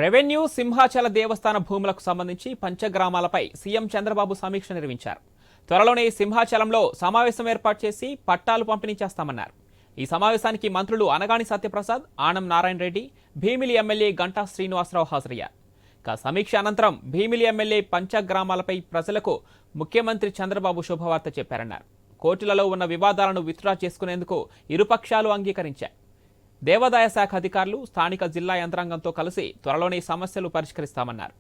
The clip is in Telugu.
రెవెన్యూ సింహాచల దేవస్థాన భూములకు సంబంధించి పంచగ్రామాలపై సీఎం చంద్రబాబు సమీక్ష నిర్వహించారు. త్వరలోనే సింహాచలంలో సమావేశం ఏర్పాటు చేసి పట్టాలు పంపిణీ చేస్తామన్నారు. ఈ సమావేశానికి మంత్రులు అనగాని సత్యప్రసాద్, ఆనం నారాయణ రెడ్డి, భీమిలి ఎమ్మెల్యే గంటా శ్రీనివాసరావు హాజరయ్యారు. సమీక్ష అనంతరం భీమిలి ఎమ్మెల్యే పంచగ్రామాలపై ప్రజలకు ముఖ్యమంత్రి చంద్రబాబు శుభవార్త చెప్పారన్నారు. కోర్టులలో ఉన్న వివాదాలను విత్డ్రా చేసుకునేందుకు ఇరుపక్షాలు అంగీకరించాయి. దేవాదాయ శాఖ అధికారులు స్థానిక జిల్లా యంత్రాంగంతో కలిసి త్వరలోనే సమస్యలు పరిష్కరిస్తామన్నారు.